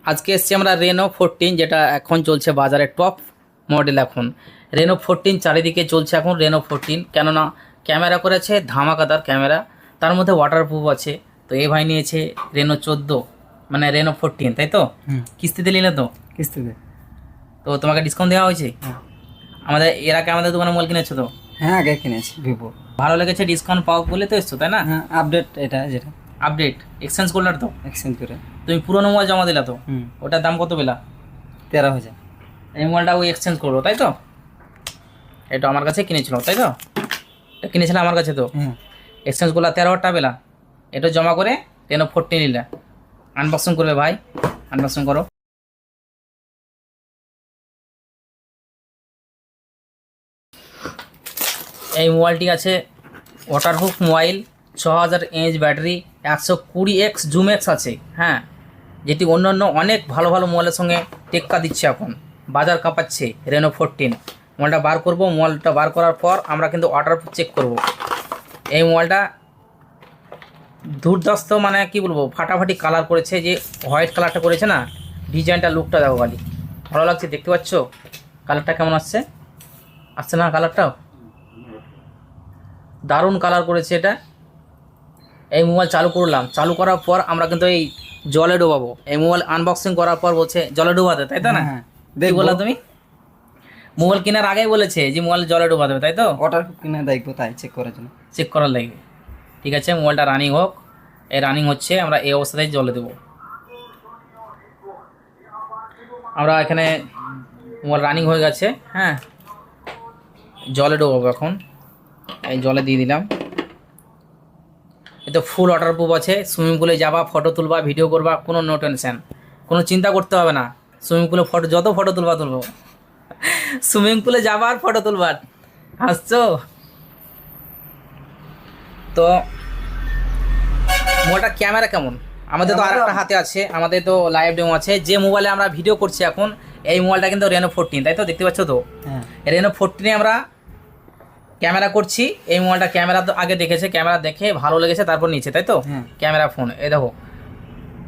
আজকে এসছি আমরা রেনো 14, যেটা এখন চলছে বাজারে টপ মডেল। এখন রেনো 14 চারিদিকে চলছে এখন রেনো 14, কেননা ক্যামেরা করেছে ধামাকাদার ক্যামেরা, তার মধ্যে ওয়াটারপ্রুফ আছে। তো এই ভাই নিয়েছে রেনো 14, মানে রেনো 14, তাই তো? কিস্তিতে নিলে তো? কিস্তিতে। তো তোমাকে ডিসকাউন্ট দেওয়া হয়েছে? আমাদের এর আগে আমাদের দোকানে মোবাইল কিনেছো তো? হ্যাঁ, আগে কিনেছি ভিভো। ভালো লেগেছে, ডিসকাউন্ট পাও বলে তো এসছো, তাই না? হ্যাঁ, আপডেট এটা যেটা আপডেট এক্সচেঞ্জ করলার তো? এক্সচেঞ্জ করে। তুমি পুরোনো মোবাইল জমা দিলা তো? ওটার দাম কত পেলা? 13,000। এই মোবাইলটা ওই এক্সচেঞ্জ করবো, তাই তো? এটা আমার কাছে কিনেছিল, তাই তো? এটা কিনেছিল আমার কাছে তো? হ্যাঁ। এক্সচেঞ্জ করলা 13,000 টাকা পেলা, এটা জমা করে রেনো 14 নিলা। আনবক্সিং করবে ভাই, আনবক্সিং করো। এই মোবাইলটি আছে waterproof mobile, 6000 mAh battery, 120x zoom x আছে। হ্যাঁ, যেটি অন্যান্য অনেক ভালো ভালো মোবাইলের সঙ্গে টেক্কা দিচ্ছে, এখন বাজার কাঁপাচ্ছে রেনো 14। মোবাইলটা বার করব, মোবাইলটা বার করার পর আমরা কিন্তু ওয়াটারপ্রুফ চেক করব। এই মোবাইলটা দুর্দাস্ত, মানে কি বলবো, ফাটাফাটি কালার করেছে, যে হোয়াইট কালারটা করেছে না, ডিজাইনটা লুকটা দেখো খালি, ভালো লাগছে। দেখতে পাচ্ছ কালারটা কেমন আসছে? আসছে না কালারটাও? দারুণ কালার করেছে এটা। এই মোবাইল চালু করলাম, চালু করার পর আমরা কিন্তু এই জলে ডোবাবো। এই মোবাইল আনবক্সিং করার পর বলছে জলে ডোবাতে, তাই তো? না কি বললা তুমি? মোবাইল কেনার আগেই বলেছে যে মোবাইল জলে ডোবা দেবে, তাই তো? ওটার কিনে দেখবো, তাই চেক করার জন্য। চেক করার লাগবে, ঠিক আছে। মোবাইলটা রানিং হোক। এই রানিং হচ্ছে, আমরা এই অবস্থাতেই জলে দেবো। আমরা এখানে মোবাইল রানিং হয়ে গেছে। হ্যাঁ, জলে ডোবাবো এখন। এই জলে দিয়ে দিলাম। এতে ফুল ওয়াটারপ্রুফ আছে। সুইমিং পুলে যাবা, ফটো তুলবা, ভিডিও করবা, কোনো নো টেনশন, কোনো চিন্তা করতে হবে না। সুইমিং পুলে ফটো, যত ফটো তুলবা তুলবো। সুইমিং পুলে যাবার ফটো তুলবার, হাসছো তো? মোবাইলটা ক্যামেরা কেমন? আমাদের তো আরেকটা হাতে আছে, আমাদের তো লাইভ ডেমো আছে। যে মোবাইলে আমরা ভিডিও করছি এখন, এই মোবাইলটা কিন্তু রেনো 14, তাই তো? দেখতে পাচ্ছ তো? রেনো 14 আমরা ক্যামেরা করছি। এই মোবাইলটা ক্যামেরা তো আগে দেখেছে, ক্যামেরা দেখে ভালো লেগেছে, তারপর নিচে, তাই তো? ক্যামেরা ফোন, এই দেখো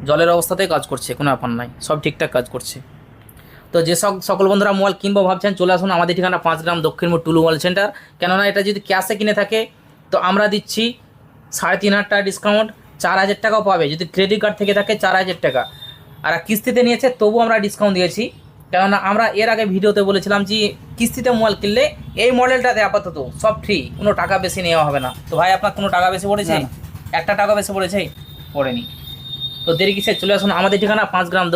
জলের অবস্থাতেই কাজ করছে, কোনো ব্যাপার নাই, সব ঠিকঠাক কাজ করছে। তো যে সকল বন্ধুরা মোবাইল কিনবো ভাবছেন, চলে আসুন আমাদের ঠিকানা 5 গ্রাম দক্ষিণ মোড় টুলু মোবাইল সেন্টার। কেননা এটা যদি ক্যাশে কিনে থাকে তো আমরা দিচ্ছি 3,500 টাকা ডিসকাউন্ট, 4,000 টাকাও পাবে। যদি ক্রেডিট কার্ড থেকে থাকে 4,000 টাকা। আর কিস্তিতে নিয়েছে তবু আমরা ডিসকাউন্ট দিয়েছি, কেননা আমরা এর আগে ভিডিওতে বলেছিলাম যে কিস্তিতে মোবাইল কিনলে এই মডেলটাতে আপাতত সব ফ্রি, কোনো টাকা বেশি নেওয়া হবে না। তো ভাই আপনার কোনো টাকা বেশি পড়েছে? একটা টাকা বেশি পড়েছে? পড়েনি। তো দেরি কিসে, চলে আসুন আমাদের ঠিকানা 5 গ্রাম